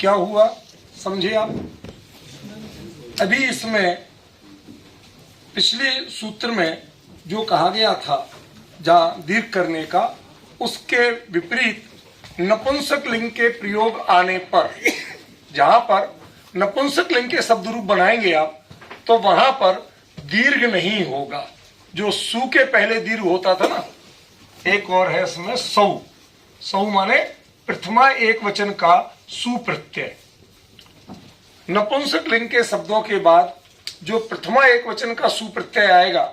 क्या हुआ समझे आप? अभी इसमें पिछले सूत्र में जो कहा गया था जहाँ दीर्घ करने का, उसके विपरीत नपुंसक लिंग के प्रयोग आने पर, जहां पर नपुंसक लिंग के शब्द रूप बनाएंगे आप, तो वहां पर दीर्घ नहीं होगा। जो सु के पहले दीर्घ होता था ना, एक और है इसमें सौ। सौ माने प्रथमा एक वचन का सु प्रत्यय। नपुंसक लिंग के शब्दों के बाद जो प्रथमा एक वचन का सु प्रत्यय आएगा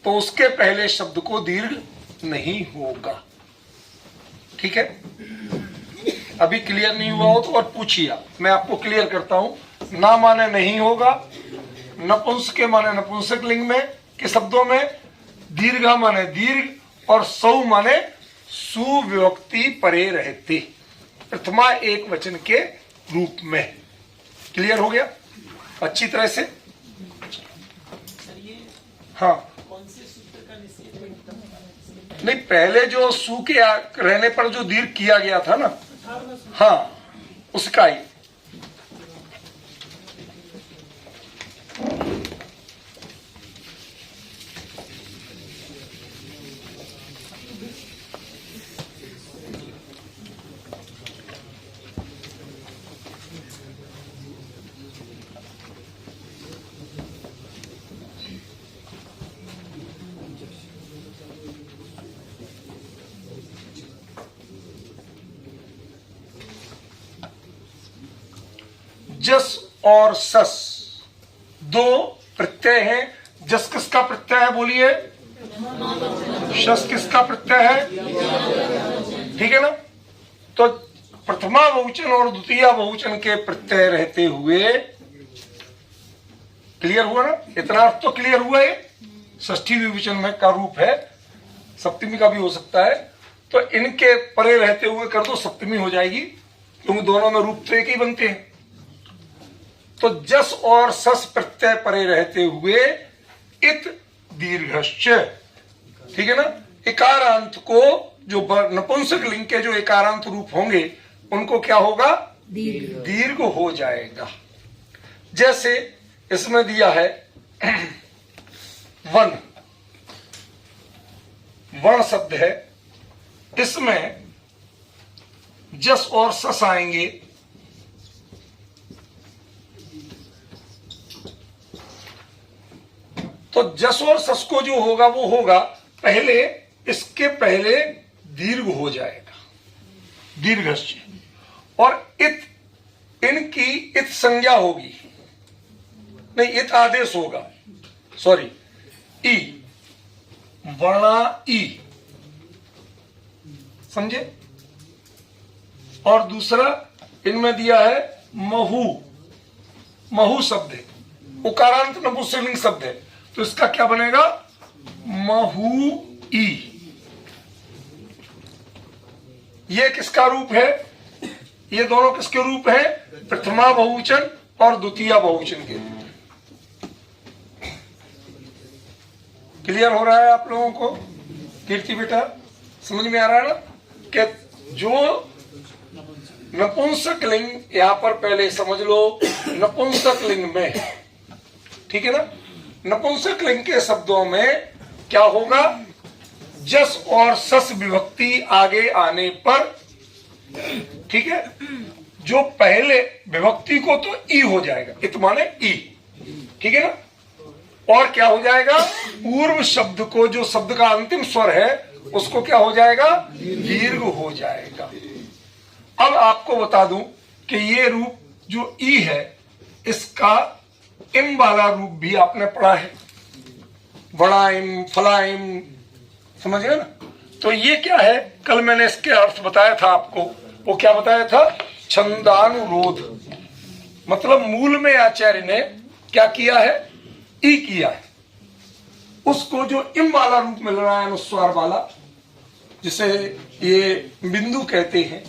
तो उसके पहले शब्द को दीर्घ नहीं होगा। ठीक है? अभी क्लियर नहीं हुआ हो तो और पूछिए, मैं आपको क्लियर करता हूं। ना माने नहीं होगा, नपुंसक के माने नपुंसक लिंग में के शब्दों में, दीर्घा माने दीर्घ, और सौ माने सुविभक्ति परे रहते, प्रथमा एक वचन के रूप में। क्लियर हो गया अच्छी तरह से? हाँ, नहीं, पहले जो सु के रहने पर जो दीर्घ किया गया था ना, हाँ, उसका ही। जस और सस दो प्रत्यय हैं। जस किसका प्रत्यय है बोलिए? शस किसका प्रत्यय है? ठीक है ना? तो प्रथमा बहुवचन और द्वितीय बहुवचन के प्रत्यय रहते हुए, क्लियर हुआ ना? इतना अर्थ तो क्लियर हुआ है। षष्ठी विभूषण में का रूप है, सप्तमी का भी हो सकता है, तो इनके परे रहते हुए कर दो, सप्तमी हो जाएगी, क्योंकि दोनों में रूप तो एक ही बनते हैं। तो जस और सस प्रत्यय परे रहते हुए इत दीर्घश्च, ठीक है ना? इकारांत को, जो नपुंसक लिंग के जो इकारांत रूप होंगे उनको क्या होगा? दीर्घ हो जाएगा। जैसे इसमें दिया है वन, वर्ण शब्द है, इसमें जस और सस आएंगे, तो जस और सस को जो होगा वो होगा पहले, इसके पहले दीर्घ हो जाएगा, दीर्घश्च, और इत, इनकी इत संज्ञा होगी, नहीं इत आदेश होगा, सॉरी, ई, वर्णा ई, समझे? और दूसरा इनमें दिया है महू, महू शब्द है, उकारांत नपुंसकलिंग शब्द है, तो इसका क्या बनेगा? महू ई। ये किसका रूप है? ये दोनों किसके रूप है? प्रथमा बहुवचन और द्वितीय बहुवचन के। क्लियर हो रहा है आप लोगों को? कीर्ति बेटा समझ में आ रहा है ना कि जो नपुंसक लिंग, यहां पर पहले समझ लो, नपुंसक लिंग में, ठीक है ना, नपुंसक लिंग के शब्दों में क्या होगा? जस और सस विभक्ति आगे आने पर, ठीक है, जो पहले विभक्ति को तो ई हो जाएगा, इत माने ई, ठीक है ना, और क्या हो जाएगा? पूर्व शब्द को, जो शब्द का अंतिम स्वर है उसको क्या हो जाएगा? दीर्घ हो जाएगा। अब आपको बता दूं कि ये रूप जो ई है, इसका इम वाला रूप भी आपने पढ़ा है, बड़ाइम, फलाइम, समझ गए ना? तो ये क्या है? कल मैंने इसके अर्थ बताया था आपको। वो क्या बताया था? छंदानुरोध, मतलब मूल में आचार्य ने क्या किया है? ई किया है। उसको जो इम वाला रूप मिल रहा है, अनुस्वार वाला, जिसे ये बिंदु कहते हैं,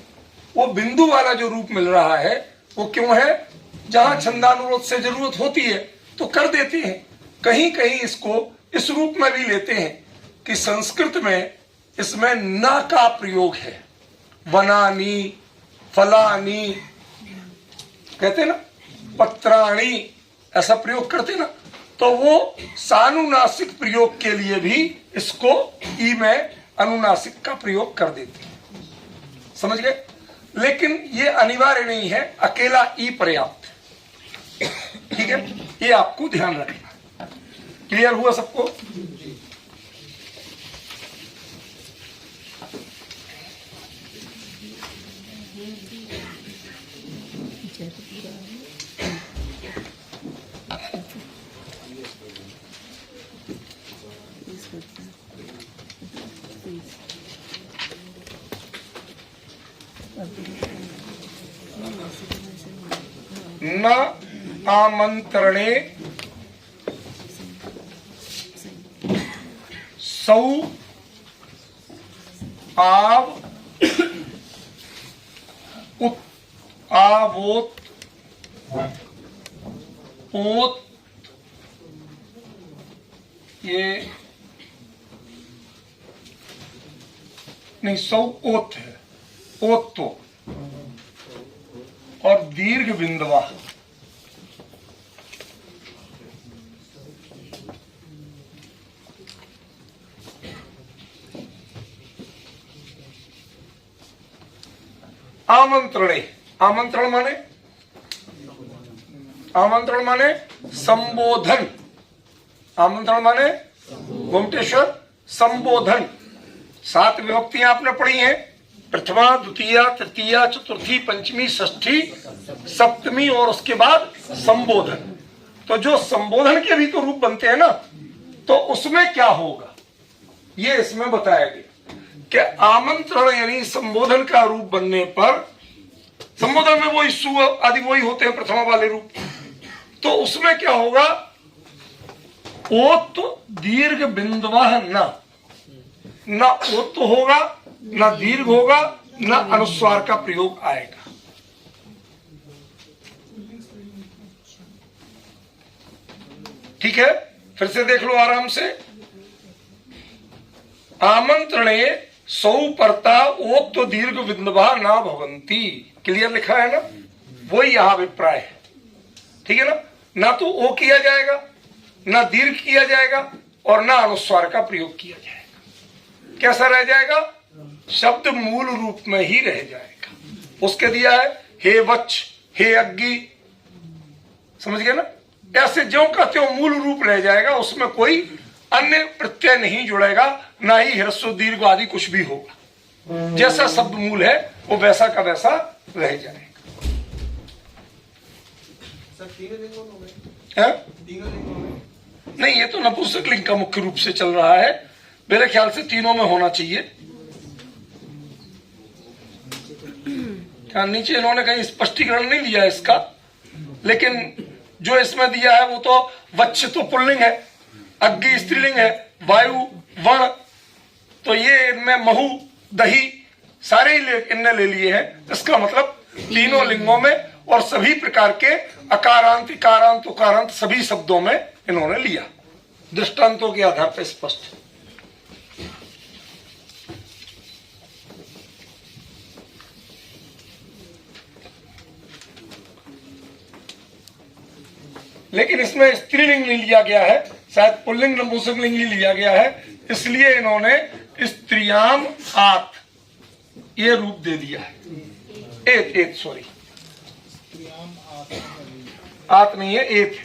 वो बिंदु वाला जो रूप मिल रहा है वो क्यों है? जहां छंदानुरोध से जरूरत होती है तो कर देते हैं, कहीं कहीं इसको इस रूप में भी लेते हैं कि संस्कृत में इसमें न का प्रयोग है, वनानी, फलानी, कहते ना, पत्राणी ऐसा प्रयोग करते ना, तो वो सानुनासिक प्रयोग के लिए भी इसको ई में अनुनासिक का प्रयोग कर देते हैं, समझ गए। लेकिन ये अनिवार्य नहीं है, अकेला ई पर्याप्त है, ठीक है, ये आपको ध्यान रखना। क्लियर हुआ सबको? न आमंत्रणे सौ आव उत आवोत ओत, ये नहीं, सौ ओत है, ओत तो, और दीर्घ बिंदवा आमंत्रणे, आमंत्रण माने, आमंत्रण माने संबोधन, आमंत्रण माने गोमटेश्वर संबोधन। 7 विभक्तियां आपने पढ़ी हैं, प्रथमा, द्वितीया, तृतीया, चतुर्थी, पंचमी, षष्ठी, सप्तमी और उसके बाद संबोधन। तो जो संबोधन के भी तो रूप बनते हैं ना, तो उसमें क्या होगा ये इसमें बताया गया कि आमंत्रण यानी संबोधन का रूप बनने पर, संबोधन में वही सु आदि वही होते हैं प्रथमा वाले रूप, तो उसमें क्या होगा, ओत दीर्घ बिंदवः न ओत होगा, न दीर्घ होगा, न अनुस्वार का प्रयोग आएगा। ठीक है, फिर से देख लो आराम से। आमंत्रणे सौ परता ओत दीर्घ बिंदवा ना भवंती, क्लियर लिखा है ना, वही यहां अभिप्राय है, ठीक है ना। ना तो ओ किया जाएगा, ना दीर्घ किया जाएगा, और ना अनुस्वार का प्रयोग किया जाएगा। कैसा रह जाएगा, शब्द मूल रूप में ही रह जाएगा। उसके दिया है हे वच्छ, हे अग्गी, समझ गए ना, ऐसे ज्यों का त्यों मूल रूप रह जाएगा, उसमें कोई अन्य प्रत्यय नहीं जुड़ेगा, ना ही ह्रस्व दीर्घ आदि कुछ भी होगा। जैसा शब्द मूल है वो वैसा का वैसा रह जाएगा। नहीं, ये तो नपुंसक लिंग का मुख्य रूप से चल रहा है, मेरे ख्याल से तीनों में होना चाहिए। नीचे इन्होंने कहीं स्पष्टीकरण नहीं दिया इसका, लेकिन जो इसमें दिया है वो तो वच्छ तो पुल्लिंग है, अग्नि स्त्रीलिंग है, वायु वण, तो ये इनमें महु दही सारे ही इनने ले लिए हैं। इसका मतलब तीनों लिंगों में और सभी प्रकार के अकारांत, इकारांत, उकारांत सभी शब्दों में इन्होंने लिया, दृष्टांतों के आधार पर स्पष्ट। लेकिन इसमें स्त्रीलिंग नहीं लिया गया है, शायद पुल्लिंग नपुंसक लिंग ही लिया गया है, इसलिए इन्होंने स्त्रियाम आत ये रूप दे दिया है। एत सॉरी, आत नहीं है, एत।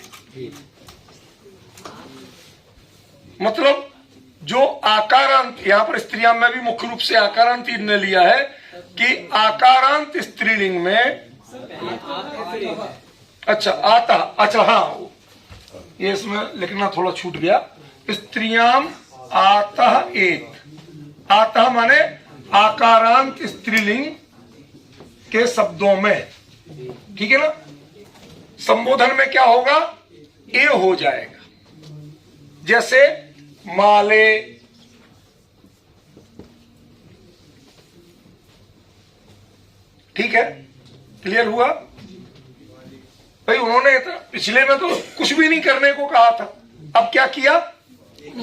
मतलब जो आकारांत, यहां पर स्त्रियाम में भी मुख्य रूप से आकारांत इन्होंने लिया है कि आकारांत स्त्रीलिंग में, अच्छा आता, अच्छा हाँ, ये इसमें लिखना थोड़ा छूट गया। स्त्रियाम आतः एत, आतः माने आकारांत स्त्रीलिंग के शब्दों में, ठीक है ना। संबोधन में क्या होगा, ए हो जाएगा, जैसे माले, ठीक है, क्लियर हुआ भाई। उन्होंने पिछले में तो कुछ भी नहीं करने को कहा था, अब क्या किया,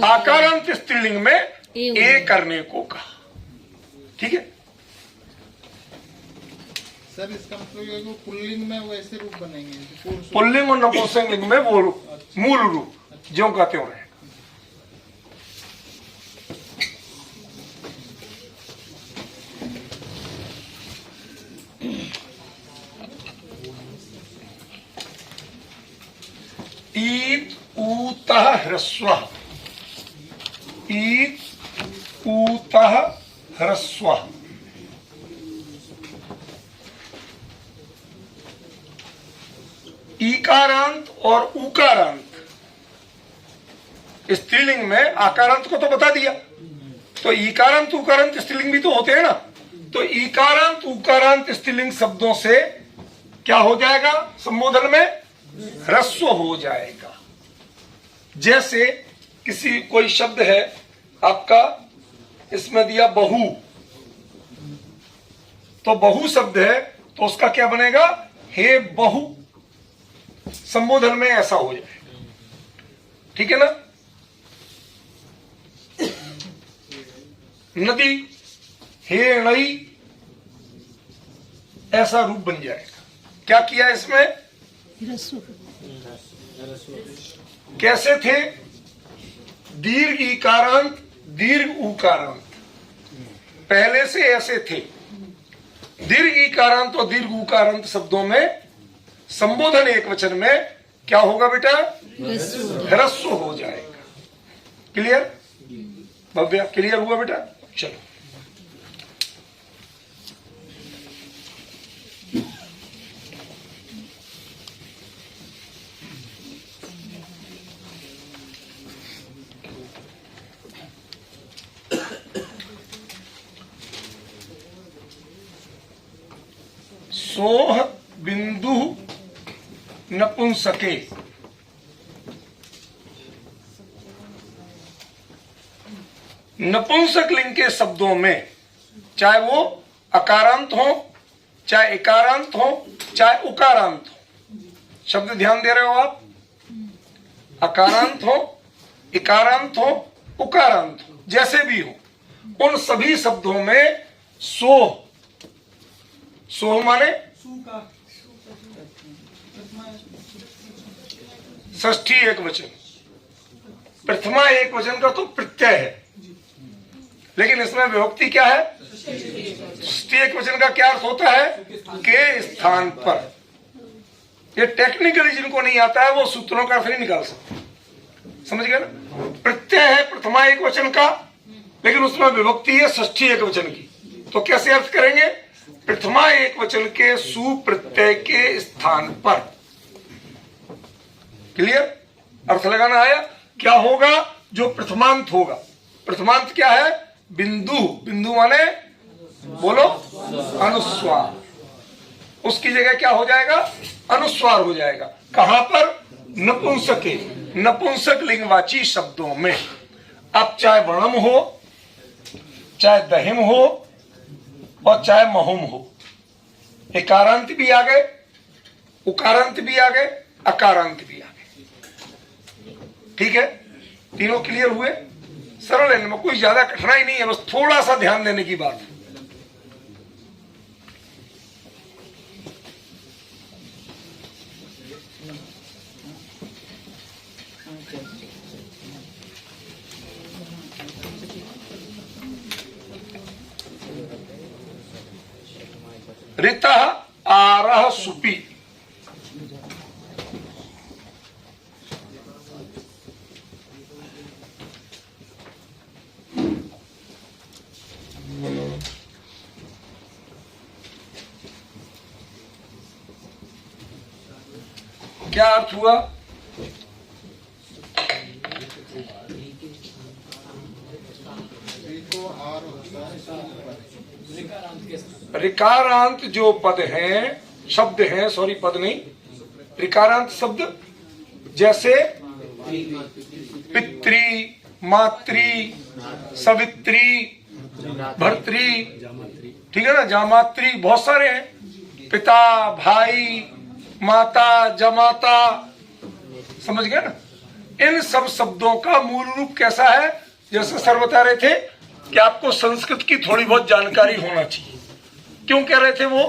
आकारांत स्त्रीलिंग में ए करने को कहा, ठीक है। सर इसका मतलब ये है कि पुल्लिंग में वैसे रूप बनेंगे पुल्लिंग और नपुंसकलिंग में वो रूप, मूल रूप ज्यों का त्यों रहेगा। ईत ऊतः ह्रस्वः, ईत ऊतः ह्रस्वः। ईकारांत और उकारांत, स्त्रीलिंग में आकारांत को तो बता दिया, तो ईकारांत उकारांत स्त्रीलिंग भी तो होते हैं ना। तो ईकारांत उकारांत स्त्रीलिंग शब्दों से क्या हो जाएगा? संबोधन में ह्रस्व हो जाएगा। जैसे किसी कोई शब्द है आपका, इसमें दिया बहु, तो बहु शब्द है तो उसका क्या बनेगा? हे बहु। संबोधन में ऐसा हो जाएगा, ठीक है ना। नदी, हे नई, ऐसा रूप बन जाएगा। क्या किया इसमें? कैसे थे? दीर्घ ईकारांत दीर्घ उकारांत, पहले से ऐसे थे। दीर्घ ईकारांत और दीर्घ उकारांत शब्दों में संबोधन एक वचन में क्या होगा बेटा? ह्रस्व हो जाएगा। क्लियर? भव्या क्लियर हुआ बेटा? चलो सोह बिंदु नपुंसके, नपुंसक लिंग के शब्दों में चाहे वो अकारांत हो, चाहे इकारांत हो, चाहे उकारांत हो, शब्द ध्यान दे रहे हो आप? अकारांत हो, इकारांत हो, उकारांत हो, जैसे भी हो, उन सभी शब्दों में सोह, सोह माने षष्ठी एक वचन, प्रथमा एक वचन का तो प्रत्यय है, लेकिन इसमें विभक्ति क्या है? षष्ठी एक वचन का क्या अर्थ होता है? के स्थान पर। ये टेक्निकली जिनको नहीं आता है वो सूत्रों का अर्थ नहीं निकाल सकते, समझ गए ना। प्रत्यय है प्रथमा एक वचन का, लेकिन उसमें विभक्ति है षष्ठी एक वचन की, तो कैसे अर्थ करेंगे? प्रथमा एक वचन के सुप्रत्यय के स्थान पर। क्लियर? अर्थ लगाना आया? क्या होगा? जो प्रथमांत होगा, प्रथमांत क्या है? बिंदु, बिंदु माने बोलो अनुस्वार, उसकी जगह क्या हो जाएगा? अनुस्वार हो जाएगा। कहां पर? नपुंसके, नपुंसक लिंगवाची शब्दों में। अब चाहे वणम हो, चाहे दहिम हो, और चाहे महुम हो, इकारांत भी आ गए, उकारांत भी आ गए, अकारांत भी आ गए। ठीक है? तीनों क्लियर हुए? सरल है, इनमें कोई ज्यादा कठिनाई नहीं है, बस थोड़ा सा ध्यान देने की बात है। ऋतः आरह सुपी, क्या अर्थ हुआ? ऋकारांत जो पद हैं, शब्द हैं, सॉरी पद नहीं, ऋकारांत शब्द जैसे पितृ, मातृ, सवित्री, भर्तृ, ठीक है ना, जामात्री, बहुत सारे हैं। पिता, भाई, माता, जमाता, समझ गए ना। इन सब शब्दों का मूल रूप कैसा है? जैसे सर बता रहे थे कि आपको संस्कृत की थोड़ी बहुत जानकारी होना चाहिए। क्यों कह रहे थे वो?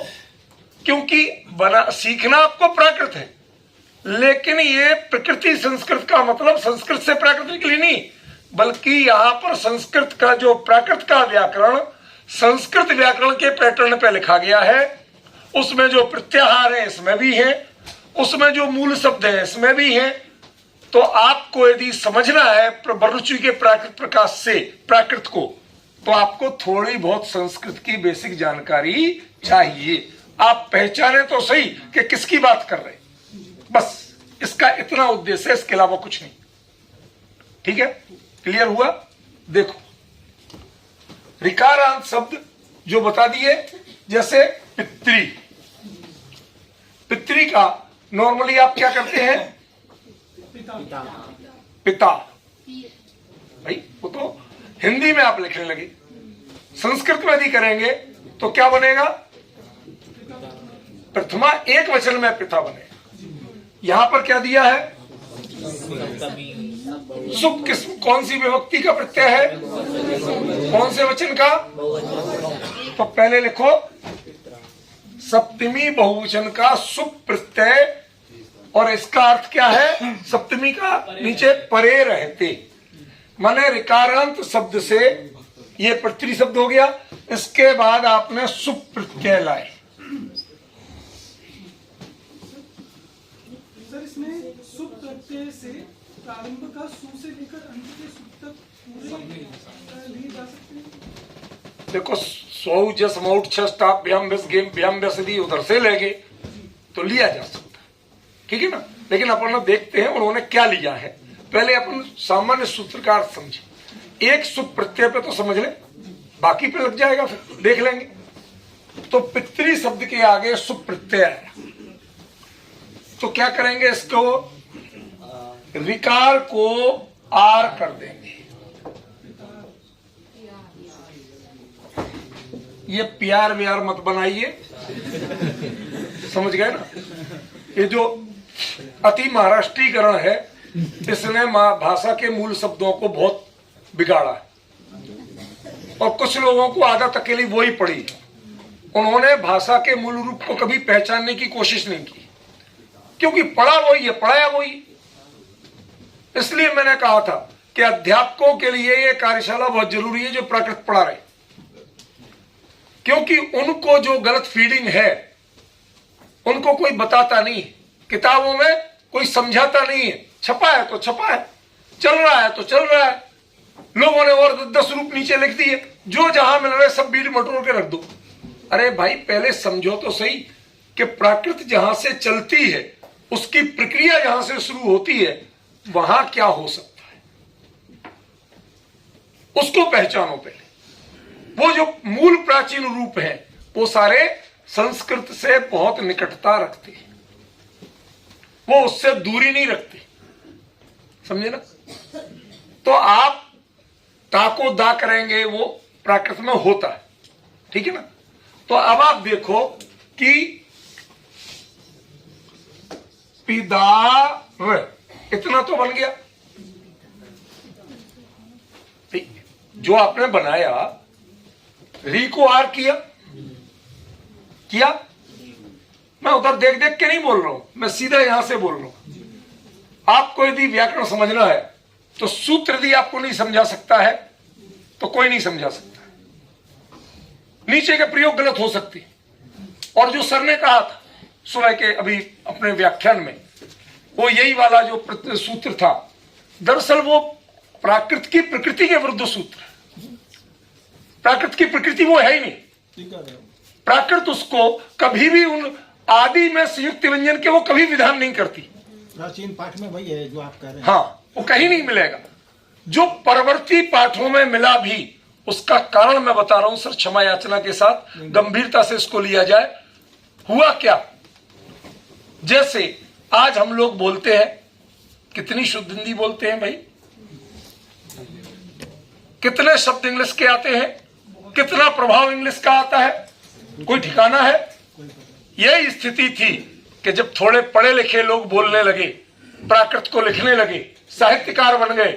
क्योंकि बना सीखना आपको प्राकृत है, लेकिन ये प्रकृति संस्कृत का मतलब संस्कृत से प्राकृत के लिए नहीं, बल्कि यहां पर संस्कृत का जो प्राकृत का व्याकरण संस्कृत व्याकरण के पैटर्न पे लिखा गया है, उसमें जो प्रत्याहार है इसमें भी है, उसमें जो मूल शब्द है इसमें भी है। तो आपको यदि समझना है वर्णचुई के प्राकृत प्रकाश से प्राकृत को, तो आपको थोड़ी बहुत संस्कृत की बेसिक जानकारी चाहिए। आप पहचाने तो सही कि किसकी बात कर रहे, बस इसका इतना उद्देश्य है, इसके अलावा कुछ नहीं। ठीक है, क्लियर हुआ? देखो ऋकारांत शब्द जो बता दिए, जैसे पितृ, पितृ का नॉर्मली आप क्या करते हैं? पिता। भाई वो तो हिंदी में आप लिखने लगे, संस्कृत में यदि करेंगे तो क्या बनेगा? प्रथमा एक वचन में पिता बनेगा। यहां पर क्या दिया है? सुप किस कौन सी विभक्ति का प्रत्यय है? कौन से वचन का? तो पहले लिखो सप्तमी बहुवचन का सुप प्रत्यय, और इसका अर्थ क्या है? सप्तमी का नीचे परे रहते, माने ऋकारांत शब्द से ये पितृ शब्द हो गया। इसके बाद आपने सुप प्रत्यय लाए। सर इसमें सुप प्रत्यय से प्रारंभ का सु से लेकर अंत के सुप तक पूरे लिए जा सकते हैं। देखो सौ जस मौट छाभ्याम भ्याम व्यसदी उधर से लेंगे तो लिया जा सकता, ठीक है ना। लेकिन अपन देखते हैं उन्होंने क्या लिया है। पहले अपन सामान्य सूत्र का अर्थ समझे। एक सुप प्रत्यय पे तो समझ ले, बाकी पे लग जाएगा, फिर देख लेंगे। तो पितृ शब्द के आगे सुप प्रत्यय आया, तो क्या करेंगे? इसको ऋकार को आर कर देंगे। ये प्यार व्यार मत बनाइए, समझ गए ना। ये जो अति महाराष्ट्रीकरण है, इसने भाषा के मूल शब्दों को बहुत बिगाड़ा है, और कुछ लोगों को आदत अकेली वो ही पड़ी। उन्होंने भाषा के मूल रूप को कभी पहचानने की कोशिश नहीं की, क्योंकि पढ़ा वही है, पढ़ाया वही। इसलिए मैंने कहा था कि अध्यापकों के लिए ये कार्यशाला बहुत जरूरी है जो प्राकृत पढ़ा रहे, क्योंकि उनको जो गलत फीडिंग है उनको कोई बताता नहीं, किताबों में कोई समझाता नहीं है। छपा है तो छपा है, चल रहा है तो चल रहा है। लोगों ने और 10 रूप नीचे लिख दिए, जो जहां मिल रहे सब बीड़ मटोर के रख दो। अरे भाई पहले समझो तो सही कि प्राकृत जहां से चलती है, उसकी प्रक्रिया जहां से शुरू होती है, वहां क्या हो सकता है, उसको पहचानो पहले। वो जो मूल प्राचीन रूप है वो सारे संस्कृत से बहुत निकटता रखते हैं, वो उससे दूरी नहीं रखते, समझे ना। तो आप ताको दा करेंगे वो प्राकृत में होता है, ठीक है ना। तो अब आप देखो कि पिदार इतना तो बन गया, जो आपने बनाया। री को आर किया, मैं उधर देख देख के नहीं बोल रहा हूं, मैं सीधा यहां से बोल रहा हूं। आपको यदि व्याकरण समझना है तो सूत्र यदि आपको नहीं समझा सकता है तो कोई नहीं समझा सकता। नीचे के प्रयोग गलत हो सकती है, और जो सर ने कहा था सुबह के अभी अपने व्याख्यान में, वो यही वाला जो सूत्र था, दरअसल वो प्राकृत की प्रकृति के विरुद्ध सूत्र है। प्राकृत की प्रकृति वो है ही नहीं। प्राकृत उसको कभी भी उन आदि में संयुक्त व्यंजन के वो कभी विधान नहीं करती। प्राचीन पाठ में वही है जो आप कह रहे हैं। हाँ, वो कहीं नहीं मिलेगा। जो परवर्ती पाठों में मिला भी, उसका कारण मैं बता रहा हूं सर, क्षमा याचना के साथ गंभीरता से इसको लिया जाए। हुआ क्या, जैसे आज हम लोग बोलते हैं, कितनी शुद्ध हिंदी बोलते हैं भाई, कितने शब्द इंग्लिश के आते हैं, कितना प्रभाव इंग्लिश का आता है, कोई ठिकाना है। यही स्थिति थी कि जब थोड़े पढ़े लिखे लोग बोलने लगे, प्राकृत को लिखने लगे, साहित्यकार बन गए,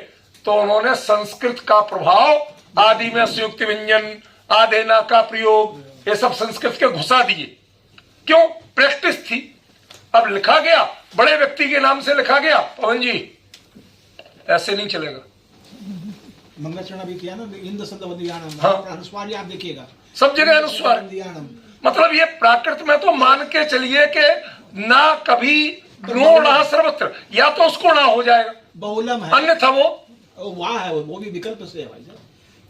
तो उन्होंने संस्कृत का प्रभाव, आदि में संयुक्त व्यंजन, आदेना का प्रयोग, ये सब संस्कृत के घुसा दिए। क्यों? प्रैक्टिस थी। अब लिखा गया, बड़े व्यक्ति के नाम से लिखा गया, पवन जी ऐसे नहीं चलेगा। मंगलचरण भी किया ना, इंद्र संदवंदियाणम, हाँ। अनुस्वार आप देखिएगा सब जगह अनुस्वार। मतलब ये प्राकृत में तो मान के चलिए कि ना कभी नो ना सर्वत्र, या तो उसको ना हो जाएगा, बहुलम है, अन्यथा वो वाह है, वो भी विकल्प से है भाई साहब।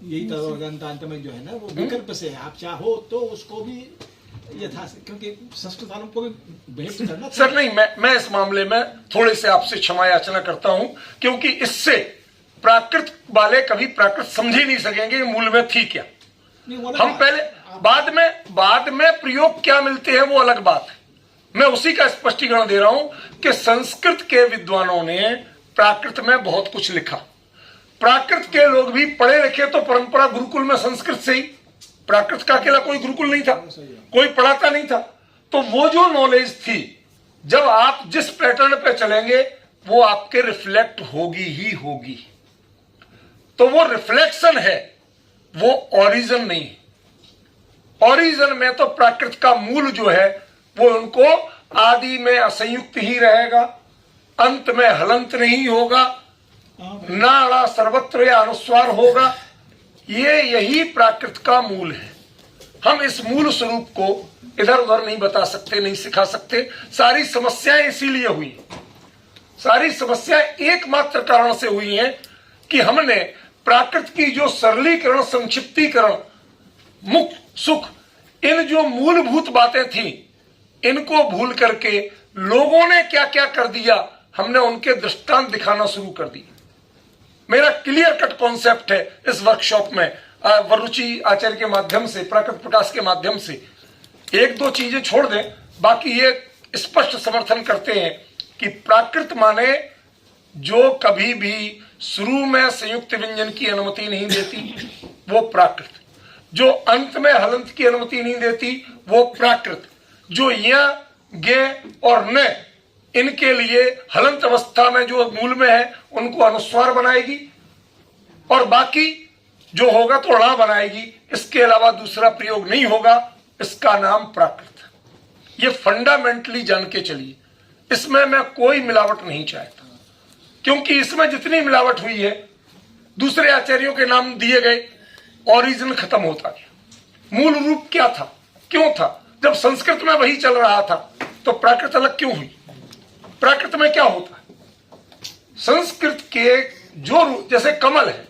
यही तो अंत में जो है ना वो विकल्प से है, आप चाहो तो उसको भी यथा, क्योंकि संस्कृत वालों को भी भेंट करना सर नहीं, मैं इस मामले में थोड़े से आपसे क्षमा याचना करता हूं, क्योंकि इससे प्राकृत वाले कभी प्राकृत समझ ही नहीं सकेंगे मूल में थी क्या। हम पहले बाद में प्रयोग क्या मिलते हैं वो अलग बात है। मैं उसी का स्पष्टीकरण दे रहा हूं कि संस्कृत के विद्वानों ने प्राकृत में बहुत कुछ लिखा। प्राकृत के लोग भी पढ़े लिखे तो परंपरा गुरुकुल में संस्कृत से ही, प्राकृत का अकेला कोई गुरुकुल नहीं था, कोई पढ़ाता नहीं था। तो वो जो नॉलेज थी, जब आप जिस पैटर्न पे चलेंगे वो आपके रिफ्लेक्ट होगी ही होगी। तो वो रिफ्लेक्शन है, वो ओरिजिन नहीं है। ओरिजिन में तो प्राकृत का मूल जो है वो उनको आदि में असंयुक्त ही रहेगा, अंत में हलंत नहीं होगा, नाड़ा सर्वत्र या अनुस्वार होगा। यही प्राकृत का मूल है। हम इस मूल स्वरूप को इधर उधर नहीं बता सकते, नहीं सिखा सकते। सारी समस्याएं इसीलिए हुई, सारी समस्याएं एकमात्र कारण से हुई हैं कि हमने प्राकृत की जो सरलीकरण, संक्षिप्तीकरण, मुक्त सुख, इन जो मूलभूत बातें थी, इनको भूल करके लोगों ने क्या क्या कर दिया, हमने उनके दृष्टांत दिखाना शुरू कर दिए। मेरा क्लियर कट कॉन्सेप्ट है इस वर्कशॉप में, वरुचि आचार्य के माध्यम से, प्राकृत प्रकाश के माध्यम से। एक दो चीजें छोड़ दें, बाकी ये स्पष्ट समर्थन करते हैं कि प्राकृत माने जो कभी भी शुरू में संयुक्त व्यंजन की अनुमति नहीं देती वो प्राकृत, जो अंत में हलंत की अनुमति नहीं देती वो प्राकृत, जो य गे और न इनके लिए हलंत अवस्था में जो मूल में है उनको अनुस्वार बनाएगी, और बाकी जो होगा तो ड़ा बनाएगी। इसके अलावा दूसरा प्रयोग नहीं होगा। इसका नाम प्राकृत। ये फंडामेंटली जान के चलिए, इसमें मैं कोई मिलावट नहीं चाहता, क्योंकि इसमें जितनी मिलावट हुई है, दूसरे आचार्यों के नाम दिए गए, ओरिजिन खत्म होता गया। मूल रूप क्या था, क्यों था? जब संस्कृत में वही चल रहा था तो प्राकृत अलग क्यों हुई? प्राकृत में क्या होता है? संस्कृत के जो जैसे कमल है,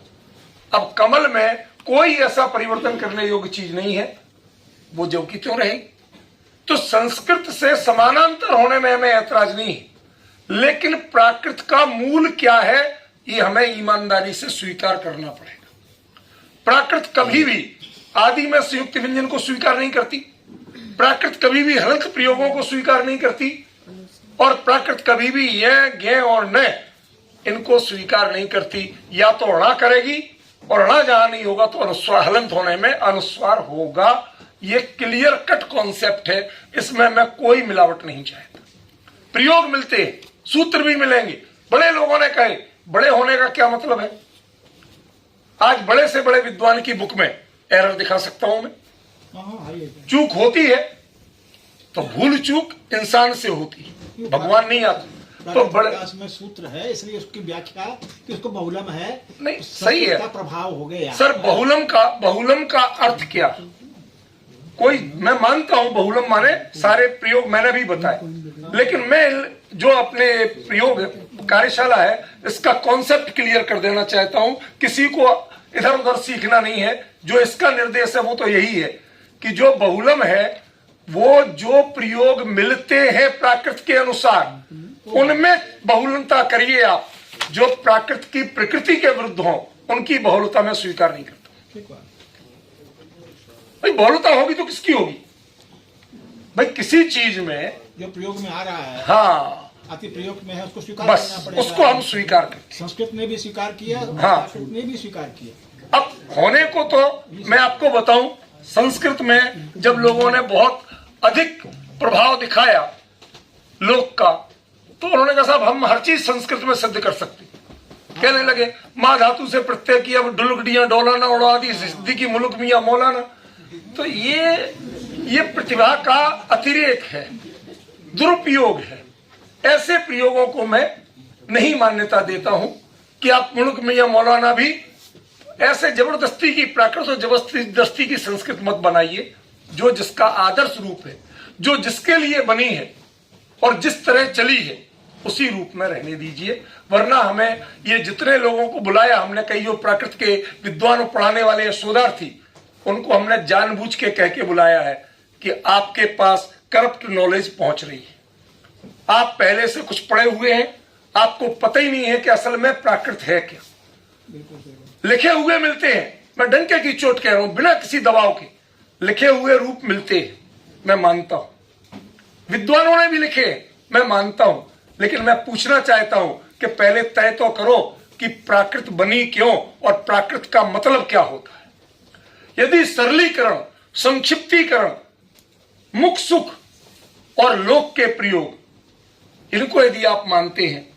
अब कमल में कोई ऐसा परिवर्तन करने योग्य चीज नहीं है, वो जो की त्यों रहेगी। तो संस्कृत से समानांतर होने में हमें ऐतराज नहीं है, लेकिन प्राकृत का मूल क्या है ये हमें ईमानदारी से स्वीकार करना पड़ेगा। प्राकृत कभी भी आदि में संयुक्त व्यंजन को स्वीकार नहीं करती, प्राकृत कभी भी हलंत प्रयोगों को स्वीकार नहीं करती, और प्राकृत कभी भी ये गे और न इनको स्वीकार नहीं करती। या तो णा करेगी, और णा जहां नहीं होगा तो अनुस्वार, हलंत होने में अनुस्वार होगा। ये क्लियर कट कॉन्सेप्ट है, इसमें मैं कोई मिलावट नहीं चाहता। प्रयोग मिलते हैं, सूत्र भी मिलेंगे। बड़े लोगों ने कहे, बड़े होने का क्या मतलब है? आज बड़े से बड़े विद्वान की बुक में एरर दिखा सकता हूं मैं। चूक होती है तो भूल चूक इंसान से होती है, भगवान नहीं आता। तो बड़े में सूत्र है, इसलिए उसकी व्याख्या कि उसको बहुलम है, नहीं सही है, प्रभाव हो गया। सर बहुलम का अर्थ क्या? कोई, मैं मानता हूं बहुलम माने सारे प्रयोग मैंने भी बताए, लेकिन मैं जो अपने प्रयोग कार्यशाला है इसका कॉन्सेप्ट क्लियर कर देना चाहता हूं। किसी को इधर उधर सीखना नहीं है। जो इसका निर्देश है वो तो यही है कि जो बहुलम है वो जो प्रयोग मिलते हैं प्राकृत के अनुसार उनमें बहुलता करिए आप। जो प्राकृत की प्रकृति के विरुद्ध हो उनकी बहुलता में स्वीकार नहीं करता। भाई बहुलता होगी तो किसकी होगी? भाई किसी चीज में जो प्रयोग में आ रहा है, हाँ अति प्रयोग में है, उसको स्वीकार बस करना पड़ेगा। उसको हम स्वीकार करते। संस्कृत ने भी स्वीकार किया, हाँ। प्राकृत ने भी स्वीकार किया। अब होने को तो मैं आपको बताऊं, संस्कृत में जब लोगों ने बहुत अधिक प्रभाव दिखाया लोक का, तो उन्होंने कहा साहब हम हर चीज संस्कृत में सिद्ध कर सकते। कहने लगे माँ धातु से प्रत्यय किया, डुलुकडियां डोलाना उड़ा दी, सिद्धि की मुलुक मियां मौलाना। तो ये ये प्रतिभा का अतिरेक है, दुरुपयोग है। ऐसे प्रयोगों को मैं नहीं मान्यता देता हूं कि आप मुल्क में या मौलाना भी ऐसे जबरदस्ती की प्राकृत और जबरदस्ती की संस्कृत मत बनाइए। जो जिसका आदर्श रूप है, जो जिसके लिए बनी है और जिस तरह चली है, उसी रूप में रहने दीजिए। वरना हमें ये जितने लोगों को बुलाया हमने, कई जो प्राकृत के विद्वान पढ़ाने वाले शोधार्थी, उनको हमने जानबूझ के कह के बुलाया है कि आपके पास करप्ट नॉलेज पहुंच रही है, आप पहले से कुछ पढ़े हुए हैं, आपको पता ही नहीं है कि असल में प्राकृत है क्या। लिखे हुए मिलते हैं, मैं डंके की चोट कह रहा हूं, बिना किसी दबाव के लिखे हुए रूप मिलते हैं, मैं मानता हूं। विद्वानों ने भी लिखे हैं, मैं मानता हूं। लेकिन मैं पूछना चाहता हूं कि पहले तय तो करो कि प्राकृत बनी क्यों और प्राकृत का मतलब क्या होता है। यदि सरलीकरण, संक्षिप्तीकरण, मुख सुख और लोक के प्रयोग, इनको यदि आप मानते हैं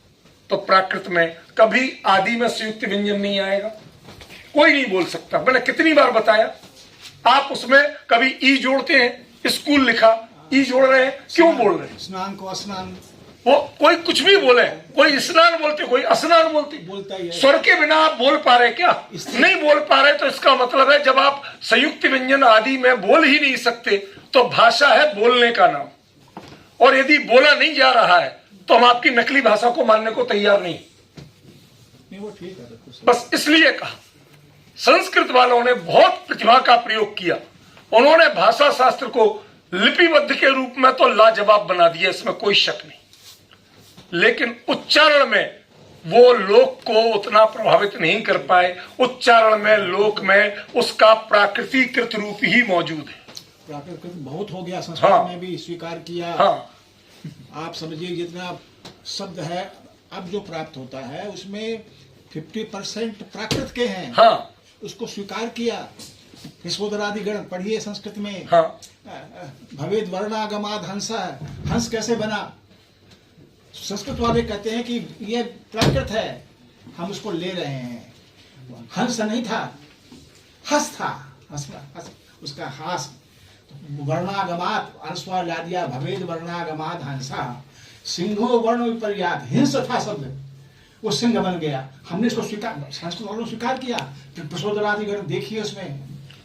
तो प्राकृत में कभी आदि में संयुक्त व्यंजन नहीं आएगा। कोई नहीं बोल सकता। मैंने कितनी बार बताया, आप उसमें कभी ई जोड़ते हैं, स्कूल लिखा, ई जोड़ रहे हैं, क्यों बोल रहे हैं? स्नान को स्नान, वो कोई कुछ भी बोले, कोई स्नान बोलते, कोई स्नान बोलता ही है। स्वर के बिना आप बोल पा रहे क्या? नहीं बोल पा रहे तो इसका मतलब है जब आप संयुक्त व्यंजन आदि में बोल ही नहीं सकते तो भाषा है बोलने का नाम। और यदि बोला नहीं जा रहा है तो हम आपकी नकली भाषा को मानने को तैयार नहीं। वो ठीक है, बस इसलिए कहा, संस्कृत वालों ने बहुत प्रतिभा का प्रयोग किया। उन्होंने भाषा शास्त्र को लिपिबद्ध के रूप में तो लाजवाब बना दिया, इसमें कोई शक नहीं। लेकिन उच्चारण में वो लोक को उतना प्रभावित नहीं कर पाए। उच्चारण में, लोक में उसका प्राकृतिकृत रूप ही मौजूद है। प्राकृतिक बहुत हो गया, संस्कृत में भी स्वीकार किया। आप समझिए जितना शब्द है अब जो प्राप्त होता है उसमें 50% प्राकृत के हैं। उसको स्वीकार किया। यशोधरादिगण पढ़िए संस्कृत में। भवेद वर्णागमाद हंस, हंस कैसे बना? संस्कृत वाले कहते हैं कि ये प्राकृत है, हम उसको ले रहे हैं। हंस नहीं था, हंस था, हंस उसका हास। वर्णागमात अनुस्वार ला दिया, भवेद वर्णागमात हंसा, सिंहो वर्ण विपर्यात, हिंस था शब्द, वो सिंह बन गया। हमने इसको स्वीकार, संस्कृत वालों ने स्वीकार किया। प्रसोदरादिगण देखिए उसमें,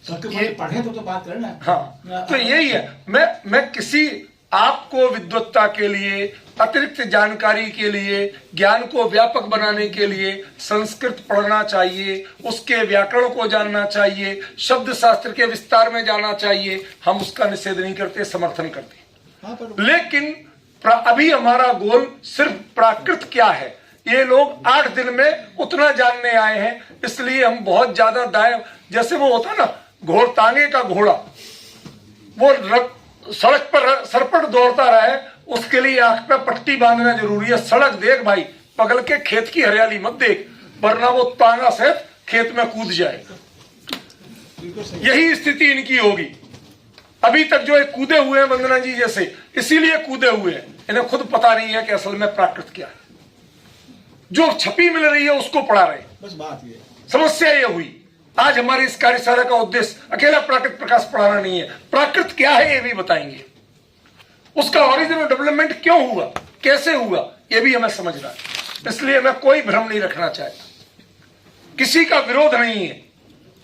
संस्कृत वाले पढ़े तो बात करें ना। तो यही है, मैं किसी आपको विद्वत्ता के लिए, अतिरिक्त जानकारी के लिए, ज्ञान को व्यापक बनाने के लिए संस्कृत पढ़ना चाहिए, उसके व्याकरण को जानना चाहिए, शब्द शास्त्र के विस्तार में जाना चाहिए। हम उसका निषेध नहीं करते, समर्थन करते। लेकिन अभी हमारा गोल सिर्फ प्राकृत क्या है, ये लोग 8 दिन में उतना जानने आए हैं। इसलिए हम बहुत ज्यादा दाएं, जैसे वो होता ना घोड़, तांगे का घोड़ा, वो सड़क पर सरपट दौड़ता रहे, उसके लिए आंख पे पट्टी बांधना जरूरी है। सड़क देख भाई, बगल के खेत की हरियाली मत देख, वरना वो तांगा से खेत में कूद जाएगा। यही स्थिति इनकी होगी। अभी तक जो एक कूदे हुए हैं वंदना जी जैसे, इसीलिए कूदे हुए हैं, इन्हें खुद पता नहीं है कि असल में प्राकृत क्या है। जो छपी मिल रही है उसको पढ़ा रहे, बस बात ये। समस्या ये हुई। आज हमारी इस कार्यशाला का उद्देश्य अकेला प्राकृत प्रकाश पढ़ाना नहीं है, प्राकृत क्या है ये भी बताएंगे, उसका ओरिजिनल डेवलपमेंट क्यों हुआ, कैसे हुआ, ये भी हमें समझना है। इसलिए मैं कोई भ्रम नहीं रखना चाहता, किसी का विरोध नहीं है,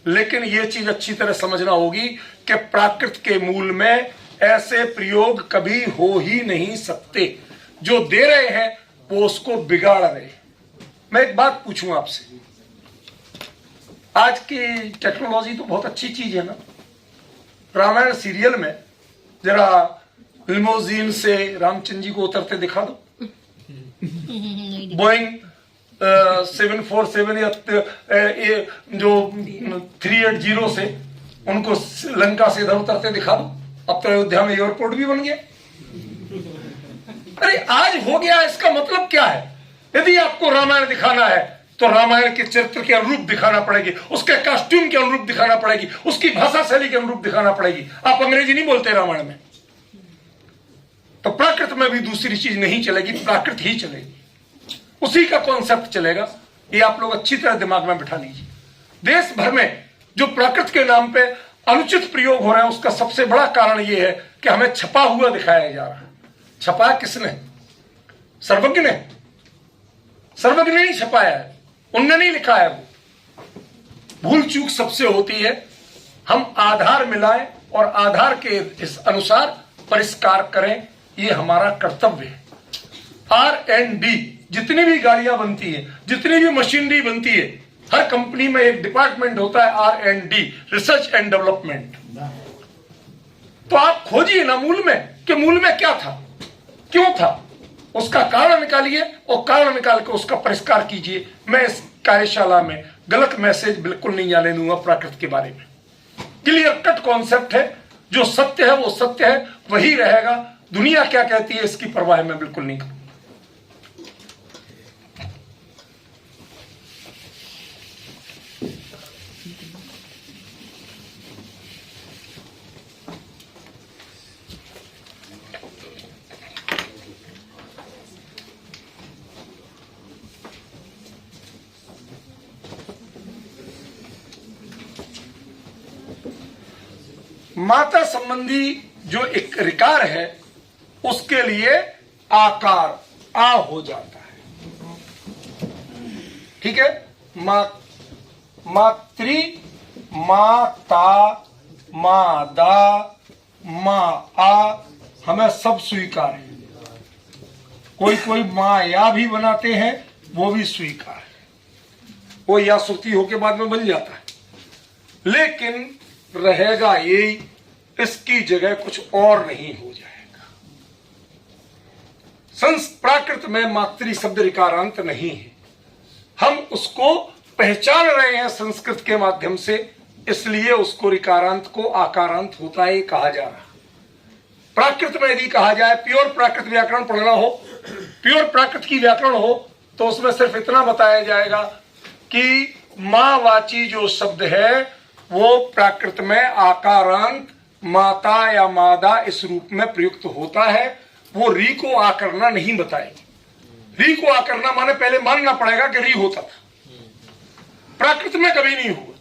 लेकिन ये चीज अच्छी तरह समझना होगी कि प्राकृत के मूल में ऐसे प्रयोग कभी हो ही नहीं सकते। जो दे रहे हैं वो उसको बिगाड़ रहे हैं। मैं एक बात पूछूं आपसे, आज की टेक्नोलॉजी तो बहुत अच्छी चीज है ना। रामायण सीरियल में जरा लिमोजीन से रामचंद्र जी को उतरते दिखा दो, बोइंग 747 या जो 380 से उनको लंका से इधर उतरते दिखा दो। अब तो अयोध्या में एयरपोर्ट भी बन गया। अरे आज हो गया, इसका मतलब क्या है? यदि आपको रामायण दिखाना है तो रामायण के चरित्र के अनुरूप दिखाना पड़ेगी, उसके कॉस्ट्यूम के अनुरूप दिखाना पड़ेगी, उसकी भाषा शैली के अनुरूप दिखाना पड़ेगी। आप अंग्रेजी नहीं बोलते रामायण में, तो प्राकृत में भी दूसरी चीज नहीं चलेगी, प्राकृत ही चलेगी, उसी का कॉन्सेप्ट चलेगा। ये आप लोग अच्छी तरह दिमाग में बिठा लीजिए। देश भर में जो प्राकृत के नाम पे अनुचित प्रयोग हो रहा है, उसका सबसे बड़ा कारण यह है कि हमें छपा हुआ दिखाया जा रहा है। छपाया किसने? सर्वज्ञ ने। सर्वज्ञ ने नहीं छपाया है, उनने नहीं लिखा है। वो भूल चूक सबसे होती है। हम आधार मिलाएं और आधार के इस अनुसार परिष्कार करें, ये हमारा कर्तव्य है। R&D, जितनी भी गाड़ियां बनती है, जितनी भी मशीनरी बनती है, हर कंपनी में एक डिपार्टमेंट होता है R&D, रिसर्च एंड डेवलपमेंट। तो आप खोजिए ना मूल में कि मूल में क्या था, क्यों था, उसका कारण निकालिए और कारण निकाल के उसका परिष्कार कीजिए। मैं इस कार्यशाला में गलत मैसेज बिल्कुल नहीं आने दूंगा। प्राकृत के बारे में क्लियर कट कॉन्सेप्ट है, जो सत्य है वो सत्य है, वही रहेगा। दुनिया क्या कहती है इसकी परवाह मैं बिल्कुल नहीं करूंगा। माता संबंधी जो एक रिकार है, उसके लिए आकार आ हो जाता है। ठीक है, मातृ, माता, मादा, माँ आ, हमें सब स्वीकार है। कोई कोई माँ या भी बनाते हैं, वो भी स्वीकार है। वो या श्रुति होके बाद में बन जाता है, लेकिन रहेगा यही, इसकी जगह कुछ और नहीं हो जाएगा। प्राकृत में मातृ शब्द रिकारांत नहीं है। हम उसको पहचान रहे हैं संस्कृत के माध्यम से, इसलिए उसको रिकारांत को आकारांत होता है कहा जा रहा। प्राकृत में यदि कहा जाए, प्योर प्राकृत व्याकरण पढ़ना हो, प्योर प्राकृत की व्याकरण हो, तो उसमें सिर्फ इतना बताया जाएगा कि माँवाची जो शब्द है वो प्राकृत में आकारांत माता या मादा इस रूप में प्रयुक्त होता है। वो री को आ करना नहीं बताएगी। री को आ करना माने पहले मानना पड़ेगा कि री होता था, प्राकृत में कभी नहीं हुआ।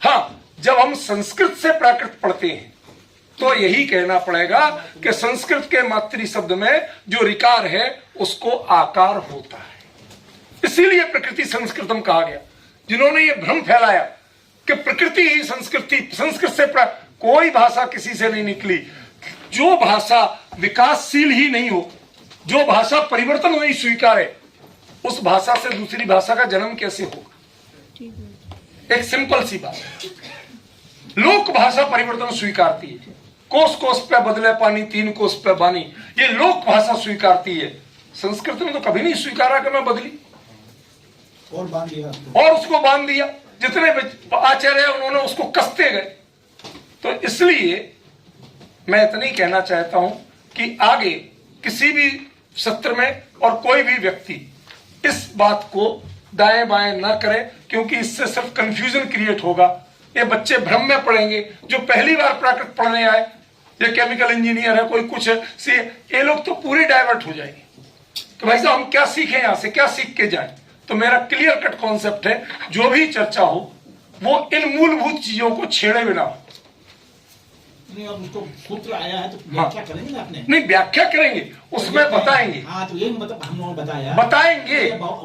हाँ, जब हम संस्कृत से प्राकृत पढ़ते हैं तो यही कहना पड़ेगा कि संस्कृत के मातृ शब्द में जो रिकार है उसको आकार होता है। इसीलिए प्रकृति संस्कृतम कहा गया। जिन्होंने ये भ्रम फैलाया कि प्रकृति ही संस्कृति, संस्कृत से कोई भाषा किसी से नहीं निकली। जो भाषा विकासशील ही नहीं हो, जो भाषा परिवर्तन नहीं स्वीकारे, उस भाषा से दूसरी भाषा का जन्म कैसे होगा? एक सिंपल सी बात है। लोक भाषा परिवर्तन स्वीकारती है। कोस कोस पे बदले पानी, 3 कोस पे बानी, ये लोक भाषा स्वीकारती है। संस्कृत ने तो कभी नहीं स्वीकारा कि मैं बदली और बांध दिया, और उसको बांध दिया। जितने आचार्य उन्होंने उसको कसते गए। तो इसलिए मैं इतना ही कहना चाहता हूं कि आगे किसी भी सत्र में और कोई भी व्यक्ति इस बात को दाएं बाएं ना करे, क्योंकि इससे सिर्फ कंफ्यूजन क्रिएट होगा। ये बच्चे भ्रम में पड़ेंगे। जो पहली बार प्राकृत पढ़ने आए, ये केमिकल इंजीनियर है, कोई कुछ है, ये लोग तो पूरे डाइवर्ट हो जाएंगे। तो भाई साहब हम क्या सीखें, यहां से क्या सीख के जाएं? तो मेरा क्लियर कट कॉन्सेप्ट है, जो भी चर्चा हो वो इन मूलभूत चीजों को छेड़े बिना हो। नहीं, अब उसको सूत्र आया है तो व्याख्या करेंगे ना आपने? नहीं, व्याख्या करेंगे, उसमें बताएंगे। हाँ, तो ये मतलब हम लोगों ने बताएंगे।